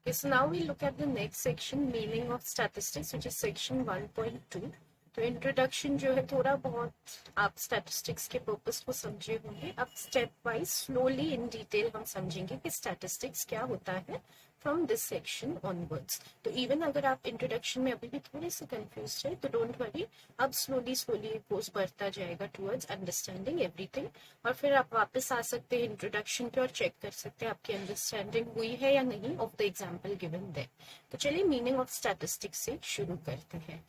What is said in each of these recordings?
Okay, so now we look at the next section, meaning of statistics, which is section 1.2. तो introduction जो है थोड़ा बहुत आप स्टैटिस्टिक्स के पर्पस को समझे होंगे. अब step wise slowly in detail हम समझेंगे कि स्टैटिस्टिक्स क्या होता है फ्रॉम दिस सेक्शन ऑनवर्ड्स. तो इवन अगर आप इंट्रोडक्शन में अभी भी थोड़े से कंफ्यूज है तो डोंट वरी, अब स्लोली स्लोली कोर्स बढ़ता जाएगा टुवर्ड्स अंडरस्टैंडिंग एवरीथिंग. और फिर आप वापस आ सकते हैं इंट्रोडक्शन पे और चेक कर सकते हैं आपकी अंडरस्टैंडिंग हुई है या नहीं of the example given there. तो चलिए मीनिंग ऑफ स्टैटिस्टिक्स से शुरू करते हैं.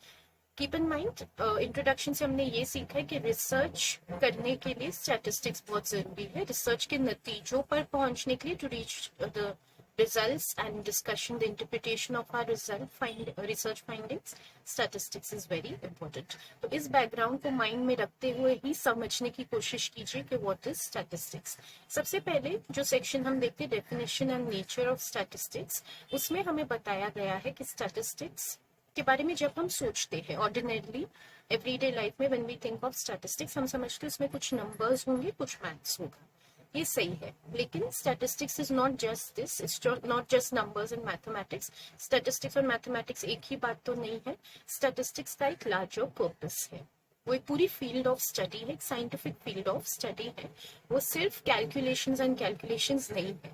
कीप इन माइंड, इंट्रोडक्शन से हमने ये सीखा है कि रिसर्च करने के लिए स्टैटिस्टिक्स बहुत जरूरी है. रिसर्च के नतीजों पर पहुंचने के लिए to reach the results and discussion the interpretation of our research findings, statistics is very important. तो इस बैकग्राउंड को माइंड में रखते हुए ही समझने की कोशिश कीजिए कि व्हाट इज स्टैटिस्टिक्स. सबसे पहले जो सेक्शन हम देखते हैं definition and nature of statistics, उसमें हमें बताया गया है कि स्टैटिस्टिक्स के बारे में जब हम सोचते हैं ऑर्डिनरली एवरीडे लाइफ में when we think of statistics, हम समझते हैं उसमें कुछ नंबर्स होंगे, कुछ मैथ्स होगा. ये सही है, लेकिन statistics is not just this, it's not just numbers and mathematics. Statistics और मैथमेटिक्स एक ही बात तो नहीं है. स्टैटिस्टिक्स का एक लार्जर पर्पस है, वो एक पूरी फील्ड ऑफ स्टडी है, एक साइंटिफिक फील्ड ऑफ स्टडी है. वो सिर्फ कैलकुलेशंस एंड कैलकुलेशंस नहीं है.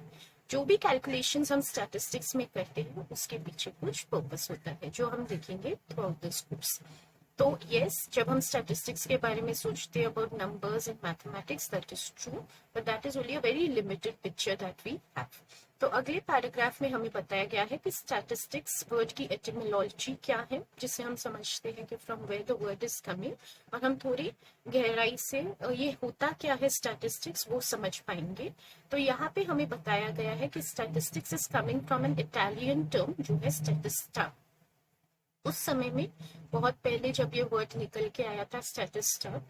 जो भी कैलकुलेशंस हम स्टैटिस्टिक्स में करते हैं उसके पीछे कुछ पर्पस होता है जो हम देखेंगे थ्रू आउट दिस कोर्स. तो यस, जब हम स्टैटिस्टिक्स के बारे में सोचते हैं about numbers and mathematics, that is true, but that is only a very limited picture that we have. तो अगले पैराग्राफ में हमें बताया गया है कि स्टैटिस्टिक्स वर्ड की एटिमोलॉजी क्या है, जिससे हम समझते हैं कि from where the word is coming, और हम थोड़ी गहराई से ये होता क्या है स्टैटिस्टिक्स वो समझ पाएंगे. तो यहाँ पे हमें बताया गया है कि statistics is coming from an Italian term जो है स्टैटिस्टा. उस समय में बहुत पहले जब ये वर्ड निकल के आया था स्टैटिस्टा,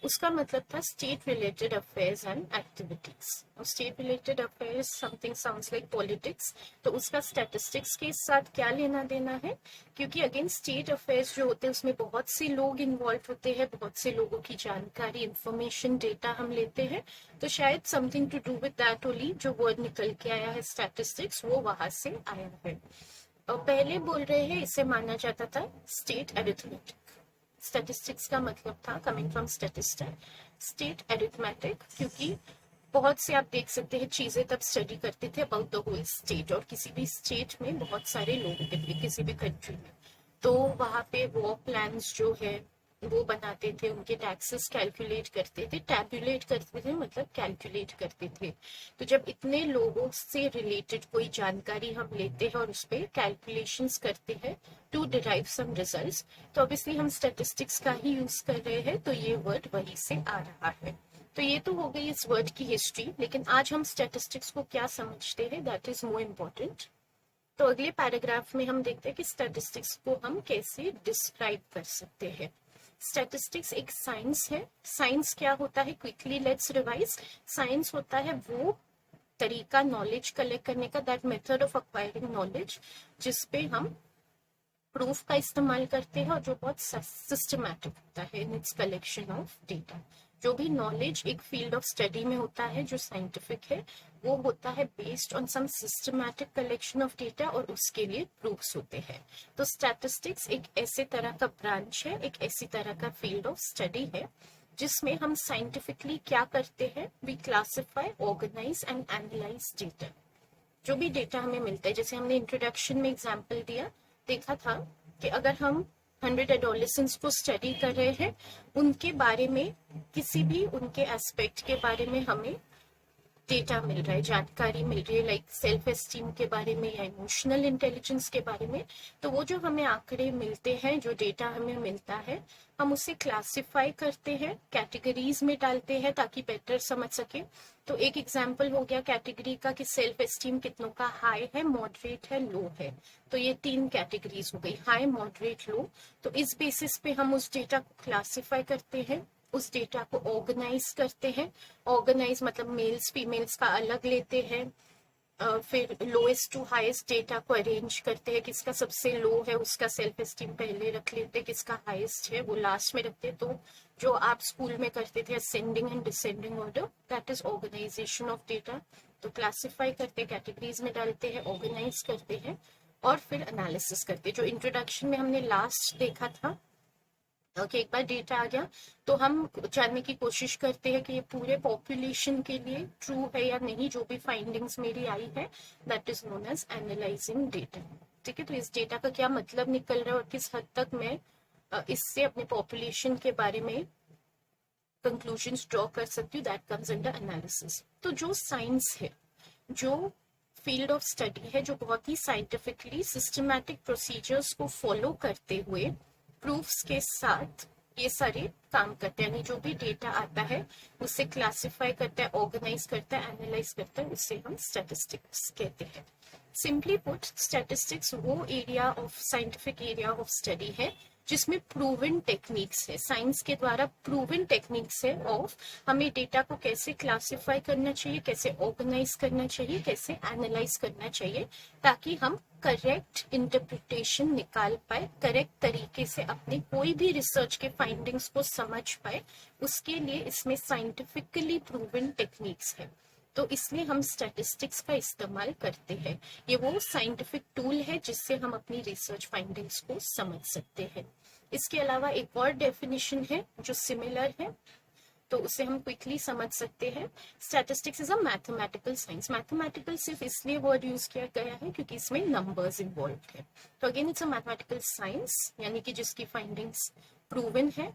उसका मतलब था state related affairs and activities. State related affairs something sounds like politics, तो उसका स्टैटिस्टिक्स के साथ क्या लेना देना है, क्योंकि अगेन स्टेट अफेयर्स जो होते हैं उसमें बहुत से लोग इन्वॉल्व होते हैं, बहुत से लोगों की जानकारी, इंफॉर्मेशन, डेटा हम लेते हैं. तो शायद something to do with that only जो वर्ड निकल के आया है स्टैटिस्टिक्स, वो वहां से आया है. पहले बोल रहे हैं इसे माना जाता था स्टेट एरिथमेटिक. स्टैटिस्टिक्स का मतलब था कमिंग फ्रॉम स्टैटिस्टा, स्टेट एरिथमेटिक, क्योंकि बहुत से आप देख सकते हैं चीजें तब स्टडी करते थे अबाउट द होल स्टेट, और किसी भी स्टेट में बहुत सारे लोग होते थे किसी भी कंट्री में, तो वहां पे वॉर प्लान्स जो है वो बनाते थे, उनके टैक्सेस कैलकुलेट करते थे, टैबुलेट करते थे, मतलब कैलकुलेट करते थे. तो जब इतने लोगों से रिलेटेड कोई जानकारी हम लेते हैं और उस पर कैलकुलेशंस करते हैं टू डिराइव सम रिजल्ट्स, तो ऑब्वियसली हम स्टैटिस्टिक्स का ही यूज कर रहे हैं, तो ये वर्ड वहीं से आ रहा है. तो ये तो हो गई इस वर्ड की हिस्ट्री, लेकिन आज हम स्टैटिस्टिक्स को क्या समझते हैं दैट इज मोर इम्पोर्टेंट. तो अगले पैराग्राफ में हम देखते हैं कि स्टैटिस्टिक्स को हम कैसे डिस्क्राइब कर सकते हैं. स्टैटिस्टिक्स एक साइंस है. साइंस क्या होता है, क्विकली लेट्स रिवाइज. साइंस होता है वो तरीका नॉलेज कलेक्ट करने का, that method of acquiring knowledge, जिसपे हम प्रूफ का इस्तेमाल करते हैं और जो बहुत सिस्टमैटिक होता है in its collection of data. जो भी नॉलेज एक फील्ड ऑफ स्टडी में होता है जो साइंटिफिक है, वो होता है based on some systematic collection of data, और उसके लिए प्रूफ्स होते हैं. तो स्टैटिस्टिक्स एक ऐसे तरह का ब्रांच है, एक ऐसी तरह का फील्ड ऑफ स्टडी है जिसमें हम साइंटिफिकली क्या करते हैं, we classify, organise and analyse data. जो भी डेटा हमें मिलता है, जैसे हमने इंट्रोडक्शन में एग्जाम्पल देखा था कि अगर हम 100 एडोलेसेंट्स को स्टडी कर रहे हैं, उनके बारे में किसी भी उनके एस्पेक्ट के बारे में हमें डेटा मिल रहा है, जानकारी मिल रही है, लाइक सेल्फ एस्टीम के बारे में या इमोशनल इंटेलिजेंस के बारे में, तो वो जो हमें आंकड़े मिलते हैं, जो डेटा हमें मिलता है, हम उसे क्लासिफाई करते हैं, कैटेगरीज में डालते हैं ताकि बेटर समझ सके. तो एक एग्जांपल हो गया कैटेगरी का कि सेल्फ एस्टीम कितनों का हाई है, मॉडरेट है, लो है. तो ये 3 कैटेगरीज हो गई, हाई, मॉडरेट, लो. तो इस बेसिस पे हम उस डेटा को क्लासिफाई करते हैं, उस डेटा को ऑर्गेनाइज करते हैं. ऑर्गेनाइज मतलब मेल्स फीमेल्स का अलग लेते हैं, फिर लोएस्ट टू हाईएस्ट डेटा को अरेंज करते हैं, किसका सबसे लो है उसका सेल्फ एस्टीम पहले रख लेते हैं, किसका हाईएस्ट है वो लास्ट में रखते हैं. तो जो आप स्कूल में करते थे ascending and descending order, that is organisation of data. तो क्लासिफाई करते, कैटेगरीज में डालते हैं, ऑर्गेनाइज करते हैं और फिर एनालिसिस करते हैं। जो इंट्रोडक्शन में हमने लास्ट देखा था, ओके, एक बार डेटा आ गया तो हम जानने की कोशिश करते हैं कि ये पूरे पॉपुलेशन के लिए ट्रू है या नहीं। जो भी फाइंडिंग्स मेरी आई है, that is known as analysing data. ठीक है, तो इस डेटा का क्या मतलब निकल रहा है और किस हद तक मैं इससे अपने पॉपुलेशन के बारे में कंक्लूजन्स ड्रॉ कर सकती हूँ, दैट कम्स अंडर एनालिसिस। तो जो साइंस है, जो फील्ड ऑफ स्टडी है, जो बहुत ही साइंटिफिकली सिस्टमैटिक प्रोसीजर्स को फॉलो करते हुए प्रूफ्स के साथ ये सारे काम करते हैं, यानी जो भी डेटा आता है उसे क्लासिफाई करता है, ऑर्गेनाइज करता है, एनालाइज करता है, उसे हम स्टैटिस्टिक्स कहते हैं। सिंपली पुट, स्टैटिस्टिक्स वो area of scientific area of study है जिसमें प्रूवन टेक्निक्स है, साइंस के द्वारा प्रूवन टेक्निक्स है ऑफ हमें डेटा को कैसे क्लासिफाई करना चाहिए, कैसे ऑर्गेनाइज करना चाहिए, कैसे एनालाइज करना चाहिए, ताकि हम करेक्ट इंटरप्रिटेशन निकाल पाए, करेक्ट तरीके से अपने कोई भी रिसर्च के फाइंडिंग्स को समझ पाए। उसके लिए इसमें साइंटिफिकली प्रूवन टेक्निक्स है, तो इसलिए हम स्टैटिस्टिक्स का इस्तेमाल करते हैं। ये वो साइंटिफिक टूल है जिससे हम अपनी रिसर्च फाइंडिंग्स को समझ सकते हैं। इसके अलावा एक और डेफिनेशन है जो सिमिलर है, तो उसे हम क्विकली समझ सकते हैं। Statistics is a mathematical science. Mathematical सिर्फ इसलिए वर्ड यूज किया गया है क्योंकि इसमें नंबर्स इन्वॉल्व है। तो again it's a mathematical science, यानी कि जिसकी फाइंडिंग्स प्रूवन है,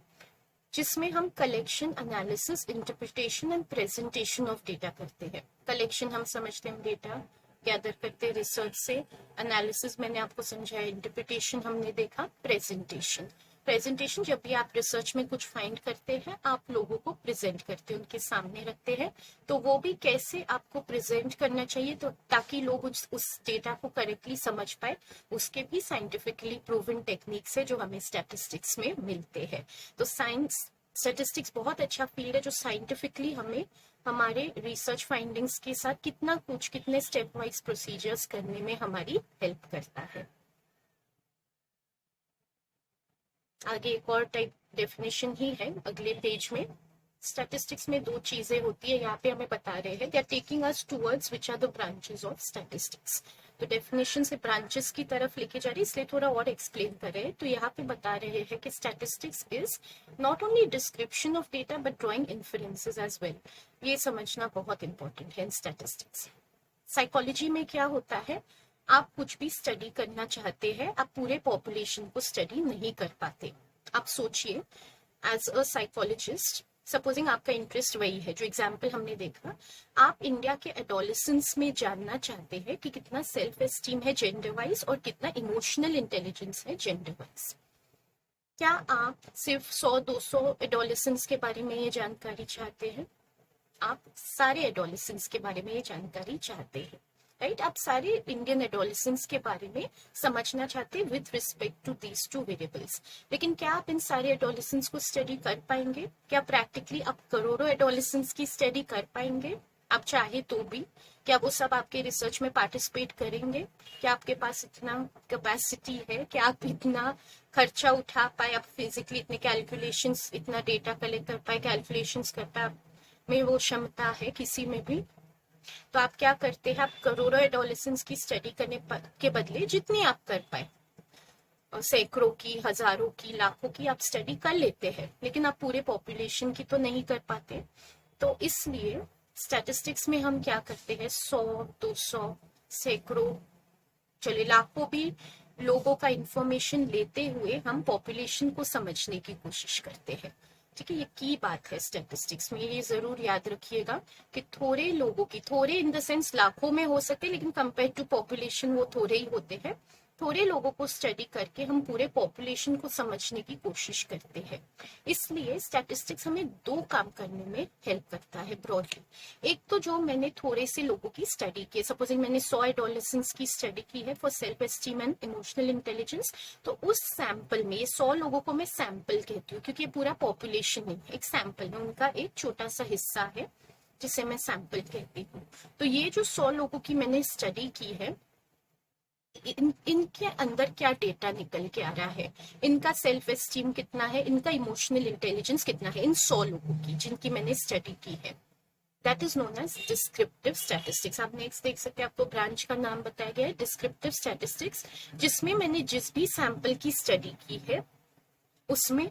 जिसमें हम collection, analysis, interpretation and presentation of data करते हैं। कलेक्शन हम समझते हैं, डेटा गैदर करते हैं रिसर्च से। एनालिसिस मैंने आपको समझाया, इंटरप्रिटेशन हमने देखा, प्रेजेंटेशन जब भी आप रिसर्च में कुछ फाइंड करते हैं, आप लोगों को प्रेजेंट करते हैं, उनके सामने रखते हैं, तो वो भी कैसे आपको प्रेजेंट करना चाहिए तो ताकि लोग उस डेटा को करेक्टली समझ पाए, उसके भी साइंटिफिकली प्रूवन टेक्निक्स है जो हमें स्टैटिस्टिक्स में मिलते हैं। तो साइंस स्टैटिस्टिक्स बहुत अच्छा फील्ड है जो साइंटिफिकली हमें हमारे रिसर्च फाइंडिंग्स के साथ कितने स्टेप वाइज प्रोसीजर्स करने में हमारी हेल्प करता है। आगे एक और टाइप डेफिनेशन ही है अगले पेज में। स्टैटिस्टिक्स में दो चीजें होती है, यहाँ पे हमें बता रहे हैं, they are taking us towards which are the branches of statistics. तो डेफिनेशन से ब्रांचेस की तरफ लेके जा रही है, इसलिए थोड़ा और एक्सप्लेन कर रहे हैं। तो यहाँ पे बता रहे हैं कि statistics is not only description of data but drawing inferences as well. ये समझना बहुत इंपॉर्टेंट है इन स्टैटिस्टिक्स। साइकोलॉजी में क्या होता है, आप कुछ भी स्टडी करना चाहते हैं, आप पूरे पॉपुलेशन को स्टडी नहीं कर पाते। आप सोचिए, एज अ साइकोलॉजिस्ट, सपोजिंग आपका इंटरेस्ट वही है जो एग्जाम्पल हमने देखा, आप इंडिया के एडोलेसेंस में जानना चाहते हैं कि कितना सेल्फ एस्टीम है जेंडर वाइज और कितना इमोशनल इंटेलिजेंस है जेंडर वाइज। क्या आप सिर्फ 100-200 एडोलेसेंस के बारे में ये जानकारी चाहते हैं? आप सारे एडोलेसेंस के बारे में ये जानकारी चाहते हैं, राइट? आप सारे इंडियन एडोलेसेंस के बारे में समझना चाहते हैं with respect to these two variables. लेकिन क्या आप इन सारे एडोलेसेंस को स्टडी कर पाएंगे? क्या प्रैक्टिकली आप करोड़ों एडोलेसेंस की स्टडी कर पाएंगे? आप चाहे तो भी क्या वो सब आपके रिसर्च में पार्टिसिपेट करेंगे? क्या आपके पास इतना कैपेसिटी है? क्या आप इतना खर्चा उठा पाए, आप फिजिकली इतने कैलकुलेशंस, इतना डेटा कलेक्ट कर पाए, कैलकुलेशंस कर पाए, में वो क्षमता है किसी में भी? तो आप क्या करते हैं, आप करोड़ों एडोलेसेंस की स्टडी करने के बदले जितनी आप कर पाए, सैकड़ों की, हजारों की, लाखों की आप स्टडी कर लेते हैं, लेकिन आप पूरे पॉपुलेशन की तो नहीं कर पाते। तो इसलिए स्टैटिस्टिक्स में हम क्या करते हैं, 100-200, सैकड़ों, चले लाखों भी लोगों का इंफॉर्मेशन लेते हुए हम पॉपुलेशन को समझने की कोशिश करते हैं। ठीक है, ये की बात है स्टैटिस्टिक्स में, ये जरूर याद रखिएगा कि थोड़े लोगों की, थोड़े इन द सेंस लाखों में हो सकते, लेकिन कंपेयर टू पॉपुलेशन वो थोड़े ही होते हैं। थोड़े लोगों को स्टडी करके हम पूरे पॉपुलेशन को समझने की कोशिश करते हैं। इसलिए स्टैटिस्टिक्स हमें दो काम करने में हेल्प करता है ब्रॉडली। एक तो जो मैंने थोड़े से लोगों की स्टडी की, सपोजिंग मैंने 100 एडोलेसेंस की स्टडी की है for self esteem and emotional intelligence, तो उस सैंपल में ये 100 लोगों को मैं सैंपल कहती हूँ क्योंकि ये पूरा पॉपुलेशन नहीं, एक सैंपल है, उनका एक छोटा सा हिस्सा है जिसे मैं सैंपल कहती हूँ। तो ये जो 100 लोगों की मैंने स्टडी की है, इनके अंदर क्या डेटा निकल के आ रहा है, इनका सेल्फ एस्टीम कितना है, इनका इमोशनल इंटेलिजेंस कितना है, इन 100 लोगों की जिनकी मैंने स्टडी की है, that is known as descriptive statistics. आप नेक्स्ट देख सकते हैं, आपको ब्रांच का नाम बताया गया है डिस्क्रिप्टिव स्टैटिस्टिक्स, जिसमें मैंने जिस भी सैंपल की स्टडी की है उसमें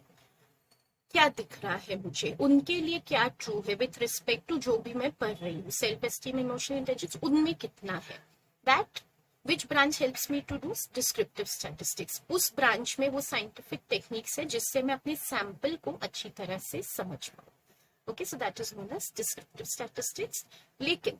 क्या दिख रहा है मुझे, उनके लिए क्या ट्रू है विथ रिस्पेक्ट टू जो भी मैं पढ़ रही हूँ, सेल्फ एस्टीम, इमोशनल इंटेलिजेंस, उनमें कितना है। That which branch helps me to do descriptive statistics. उस ब्रांच में वो साइंटिफिक टेक्निक्स है जिससे मैं अपने सैंपल को अच्छी तरह से समझ पाऊँ। Okay, so that is known as descriptive statistics. लेकिन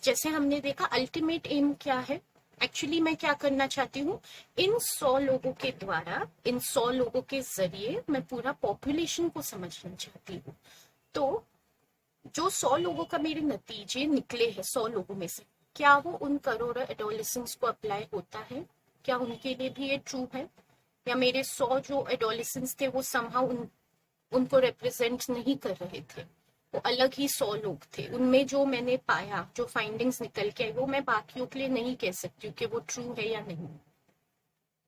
जैसे हमने देखा अल्टीमेट एम क्या है, एक्चुअली मैं क्या करना चाहती हूँ, इन 100 लोगों के द्वारा, इन 100 लोगों के जरिए मैं पूरा पॉपुलेशन को समझना चाहती हूँ। तो जो 100 लोगों का मेरे नतीजे निकले हैं 100 लोगों में से, क्या वो उन करोड़ों एडोलेसेंट्स को अप्लाई होता है, क्या उनके लिए भी ये ट्रू है, या मेरे 100 जो एडोलेसेंट्स थे वो समहाउ उनको रिप्रेजेंट नहीं कर रहे थे, वो अलग ही 100 लोग थे, उनमें जो मैंने पाया, जो फाइंडिंग्स निकल के आई, वो मैं बाकियों के लिए नहीं कह सकती हूँ कि वो ट्रू है या नहीं।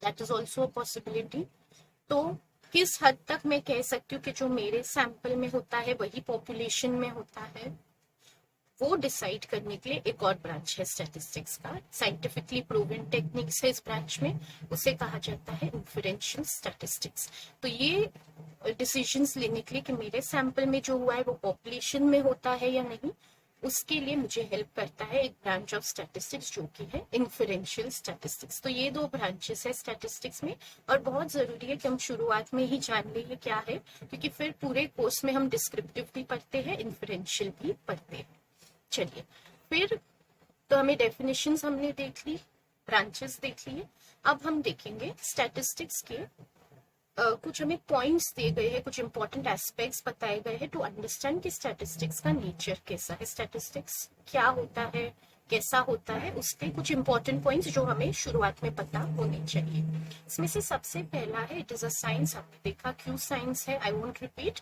That is also a possibility. तो किस हद तक मैं कह सकती हूँ कि जो मेरे सैंपल में होता है वही पॉपुलेशन में होता है, वो डिसाइड करने के लिए एक और ब्रांच है स्टैटिस्टिक्स का, साइंटिफिकली प्रूवन टेक्निक्स है इस ब्रांच में, उसे कहा जाता है इन्फरेंशियल स्टैटिस्टिक्स। तो ये डिसीजंस लेने के लिए कि मेरे सैंपल में जो हुआ है वो पॉपुलेशन में होता है या नहीं, उसके लिए मुझे हेल्प करता है एक ब्रांच ऑफ स्टैटिस्टिक्स जो कि है इन्फरेंशियल स्टैटिस्टिक्स। तो ये 2 ब्रांचेस है स्टैटिस्टिक्स में, और बहुत जरूरी है कि हम शुरुआत में ही जान लें ये क्या है, क्योंकि फिर पूरे कोर्स में हम डिस्क्रिप्टिव भी पढ़ते हैं, इन्फरेंशियल भी पढ़ते हैं। चलिए, फिर तो हमें डेफिनेशंस हमने देख ली, ब्रांचेस देख लिए, अब हम देखेंगे स्टैटिस्टिक्स के कुछ हमें पॉइंट्स दिए गए हैं, कुछ इंपॉर्टेंट एस्पेक्ट्स बताए गए हैं टू अंडरस्टैंड कि स्टैटिस्टिक्स का नेचर कैसा है, स्टैटिस्टिक्स क्या होता है, कैसा होता है, उसके कुछ इंपॉर्टेंट पॉइंट्स जो हमें शुरुआत में पता होने चाहिए। इसमें से सबसे पहला है इट इज अ साइंस। आपने देखा क्यों साइंस है, आई वोंट रिपीट,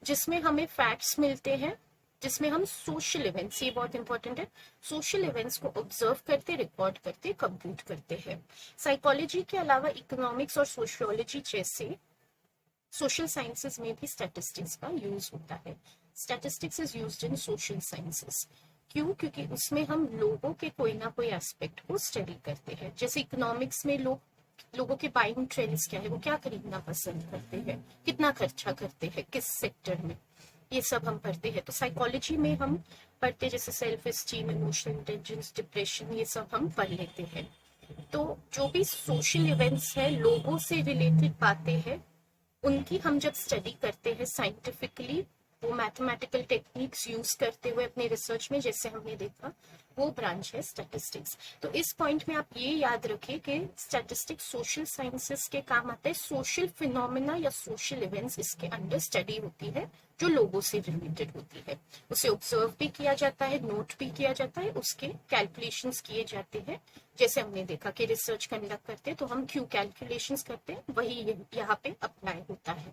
जिसमें हमें फैक्ट्स मिलते हैं, जिसमें हम सोशल इवेंट्स, ये बहुत इंपॉर्टेंट है, सोशल इवेंट्स को ऑब्जर्व करते, रिकॉर्ड करते, कंप्यूट करते हैं। साइकोलॉजी के अलावा इकोनॉमिक्स और सोशियोलॉजी जैसे सोशल साइंसेस में भी स्टैटिस्टिक्स का यूज होता है। Statistics is used in social sciences. क्यों? क्योंकि उसमें हम लोगों के कोई ना कोई एस्पेक्ट को स्टडी करते हैं। जैसे इकोनॉमिक्स में लोगों के बाइंग ट्रेंड्स क्या है, वो क्या खरीदना पसंद करते हैं, कितना खर्चा करते हैं, किस सेक्टर में, ये सब हम पढ़ते हैं। तो साइकोलॉजी में हम पढ़ते हैं जैसे self esteem, emotional intelligence, depression, ये सब हम पढ़ लेते हैं। तो जो भी सोशल इवेंट्स है, लोगों से रिलेटेड बातें हैं, उनकी हम जब स्टडी करते हैं साइंटिफिकली, वो मैथमेटिकल टेक्निक्स यूज करते हुए अपने रिसर्च में, जैसे हमने देखा, वो ब्रांच है स्टैटिस्टिक्स। तो इस पॉइंट में आप ये याद रखें कि स्टैटिस्टिक्स सोशल साइंसेस के काम आता है। सोशल फिनोमिना या सोशल इवेंट्स इसके अंडर स्टडी होती है जो लोगों से रिलेटेड होती है, उसे ऑब्जर्व भी किया जाता है, नोट भी किया जाता है, उसके कैलकुलेशंस किए जाते हैं। जैसे हमने देखा कि रिसर्च कंडक्ट करते हैं तो हम क्यों कैलकुलेशंस करते हैं, वही यहाँ पे अप्लाई होता है।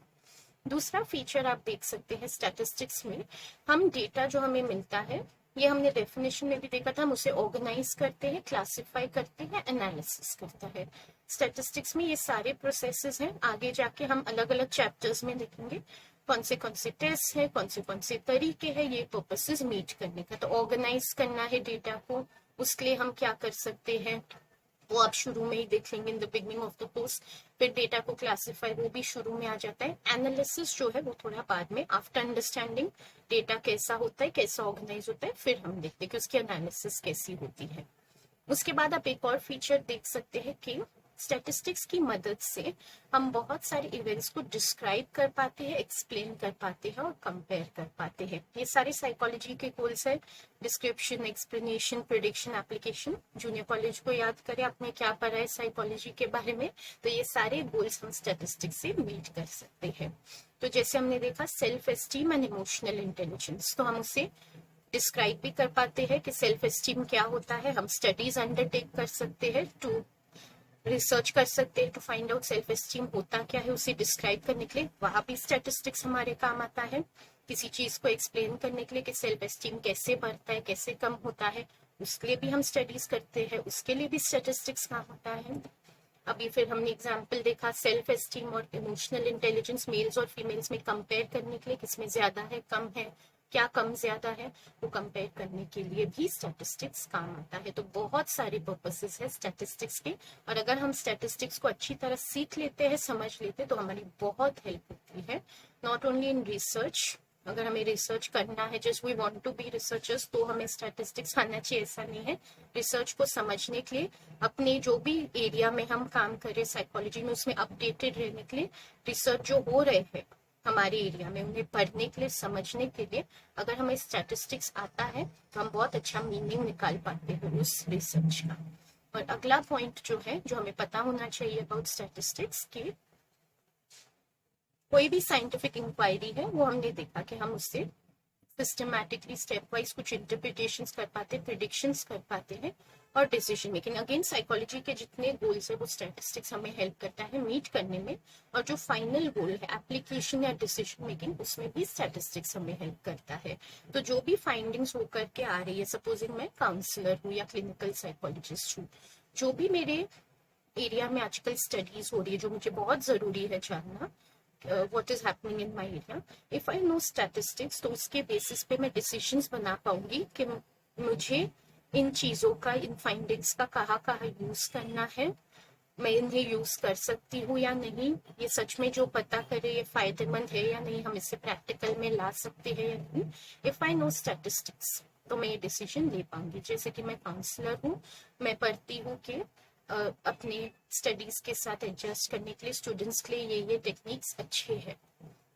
दूसरा फीचर आप देख सकते हैं स्टैटिस्टिक्स में, हम डेटा जो हमें मिलता है, ये हमने डेफिनेशन में भी देखा था, हम उसे ऑर्गेनाइज करते हैं, क्लासिफाई करते हैं, एनालिसिस करता है। स्टैटिस्टिक्स में ये सारे प्रोसेसेस हैं, आगे जाके हम अलग अलग चैप्टर्स में देखेंगे कौन से टेस्ट है, कौन से तरीके हैं ये पर्पसेस मीट करने का। तो ऑर्गेनाइज करना है डेटा को, उसके लिए हम क्या कर सकते हैं वो आप शुरू में ही देख लेंगे in the beginning of the course. फिर डेटा को क्लासिफाई, वो भी शुरू में आ जाता है। एनालिसिस जो है वो थोड़ा बाद में, आफ्टर अंडरस्टैंडिंग डेटा कैसा होता है, कैसा ऑर्गेनाइज होता है, फिर हम देखते हैं कि उसकी एनालिसिस कैसी होती है। उसके बाद आप एक और फीचर देख सकते हैं कि स्टैटिस्टिक्स की मदद से हम बहुत सारे इवेंट्स को डिस्क्राइब कर पाते हैं, एक्सप्लेन कर पाते हैं और कंपेयर कर पाते हैं। ये सारे साइकोलॉजी के गोल्स है, description, explanation, prediction, application. Junior college को याद करें आपने क्या पढ़ा है साइकोलॉजी के बारे में, तो ये सारे गोल्स हम स्टैटिस्टिक्स से मीट कर सकते हैं। तो जैसे हमने देखा self esteem and emotional intelligence, तो हम उसे डिस्क्राइब भी कर पाते हैं कि सेल्फ एस्टीम क्या होता है, हम स्टडीज अंडरटेक कर सकते हैं, टू रिसर्च कर सकते हैं to find out self esteem होता क्या है, उसे डिस्क्राइब करने के लिए वहां भी स्टैटिस्टिक्स हमारे काम आता है। किसी चीज को एक्सप्लेन करने के लिए कि सेल्फ एस्टीम कैसे बढ़ता है, कैसे कम होता है, उसके लिए भी हम स्टडीज करते हैं, उसके लिए भी स्टैटिस्टिक्स काम होता है। अभी फिर हमने एग्जाम्पल देखा सेल्फ एस्टीम और इमोशनल इंटेलिजेंस मेल्स और फीमेल्स में कंपेयर करने के लिए, किसमें ज्यादा है, कम है, क्या कम ज्यादा है वो कंपेयर करने के लिए भी स्टैटिस्टिक्स काम आता है। तो बहुत सारे पर्पसेस है स्टैटिस्टिक्स के, और अगर हम स्टैटिस्टिक्स को अच्छी तरह सीख लेते हैं, समझ लेते हैं, तो हमारी बहुत हेल्प होती है, नॉट ओनली इन रिसर्च। अगर हमें रिसर्च करना है, just we want to be researchers, तो हमें स्टैटिस्टिक्स आना चाहिए, ऐसा नहीं है। रिसर्च को समझने के लिए, अपने जो भी एरिया में हम काम कर रहे हैं साइकोलॉजी में, उसमें अपडेटेड रहने के लिए, रिसर्च जो हो रहे हैं हमारे एरिया में, उन्हें पढ़ने के लिए, समझने के लिए, अगर हमें स्टैटिस्टिक्स आता है तो हम बहुत अच्छा मीनिंग निकाल पाते हैं उस रिसर्च का। और अगला पॉइंट जो है, जो हमें पता होना चाहिए अबाउट स्टैटिस्टिक्स के, कोई भी साइंटिफिक इंक्वायरी है वो हमने देखा कि हम उससे सिस्टमैटिकली स्टेप वाइज कुछ इंटरप्रिटेशंस कर पाते हैं, प्रिडिक्शंस कर पाते हैं, और डिसीजन मेकिंग। अगेन साइकोलॉजी के जितने गोल्स है वो स्टैटिस्टिक्स हमें हेल्प करता है मीट करने में, और जो फाइनल गोल है एप्लीकेशन या डिसीजन मेकिंग, उसमें भी स्टैटिस्टिक्स हमें हेल्प करता है। तो जो भी फाइंडिंग्स होकर के आ रही है, सपोजिंग मैं काउंसलर हूँ या क्लिनिकल साइकोलॉजिस्ट हूँ, जो भी मेरे एरिया में आजकल स्टडीज हो रही है, जो मुझे बहुत जरूरी है जानना, what is happening in my area, if I know statistics, तो उसके बेसिस पे मैं डिसीजंस बना पाऊंगी कि मुझे इन चीजों का, इन फाइंडिंग्स का कहाँ कहाँ यूज करना है, मैं इन्हें यूज कर सकती हूँ या नहीं, ये सच में जो पता करे ये फायदेमंद है या नहीं, हम इसे प्रैक्टिकल में ला सकते हैं या नहीं। इफ आई नो स्टैटिस्टिक्स तो मैं ये डिसीजन ले पाऊंगी। जैसे कि मैं काउंसलर हूँ, मैं पढ़ती हूँ कि अपने स्टडीज के साथ एडजस्ट करने के लिए स्टूडेंट्स के लिए ये टेक्निक्स अच्छे हैं,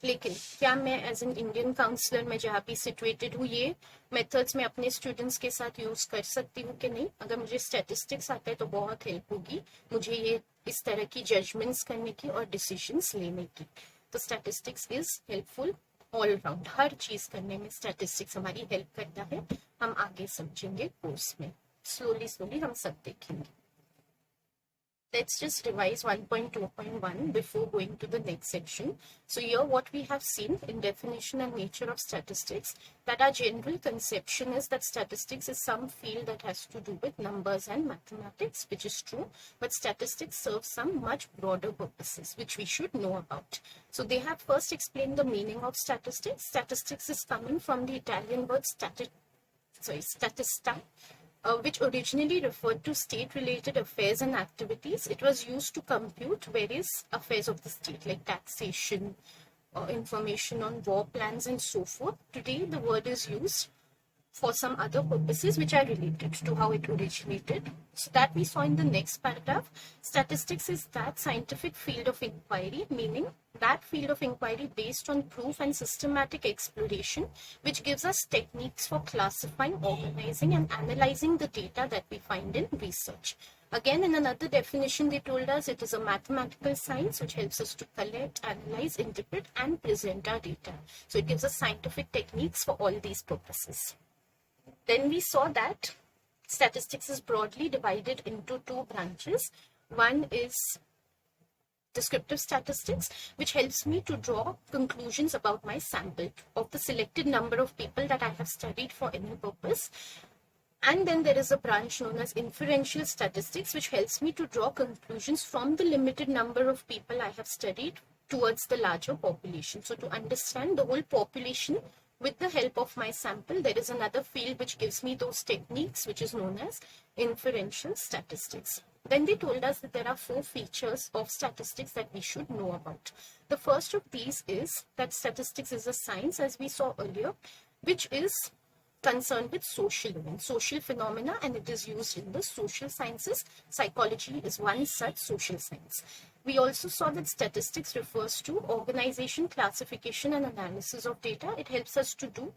लेकिन क्या मैं एज एन इंडियन काउंसलर, मैं जहाँ भी सिचुएटेड हूँ, ये मेथड्स में अपने स्टूडेंट्स के साथ यूज कर सकती हूँ कि नहीं? अगर मुझे स्टैटिस्टिक्स आता है तो बहुत हेल्प होगी मुझे ये इस तरह की जजमेंट्स करने की और डिसीजंस लेने की। तो statistics is helpful all round, हर चीज करने में स्टैटिस्टिक्स हमारी हेल्प करता है। हम आगे समझेंगे कोर्स में, स्लोली स्लोली हम सब देखेंगे। Let's just revise 1.2.1 before going to the next section. So here what we have seen in definition and nature of statistics, that our general conception is that statistics is some field that has to do with numbers and mathematics, which is true, but statistics serve some much broader purposes, which we should know about. So they have first explained the meaning of statistics. Statistics is coming from the Italian word statista, which originally referred to state-related affairs and activities. It was used to compute various affairs of the state, like taxation, information on war plans, and so forth. Today, the word is used for some other purposes which are related to how it originated. So that we saw in the next paragraph. Statistics is that scientific field of inquiry, meaning that field of inquiry based on proof and systematic exploration, which gives us techniques for classifying, organizing, and analyzing the data that we find in research. Again, in another definition, they told us it is a mathematical science which helps us to collect, analyze, interpret, and present our data. So it gives us scientific techniques for all these purposes. Then we saw that statistics is broadly divided into two branches. One is descriptive statistics, which helps me to draw conclusions about my sample of the selected number of people that I have studied for any purpose. And then there is a branch known as inferential statistics, which helps me to draw conclusions from the limited number of people I have studied towards the larger population. So to understand the whole population with the help of my sample, there is another field which gives me those techniques, which is known as inferential statistics. Then they told us that there are 4 features of statistics that we should know about. The first of these is that statistics is a science, as we saw earlier, which is concerned with social events, social phenomena, and it is used in the social sciences. Psychology is one such social science. We also saw that statistics refers to organization, classification, and analysis of data. It helps us to do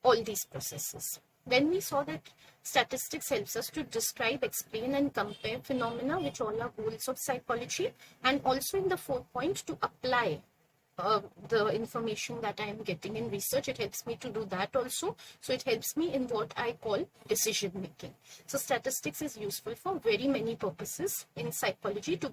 all these processes. Then we saw that statistics helps us to describe, explain, and compare phenomena, which all are goals of psychology, and also in the 4th point, to apply the information that I am getting in research. It helps me to do that also. So it helps me in what I call decision making. So statistics is useful for very many purposes in psychology to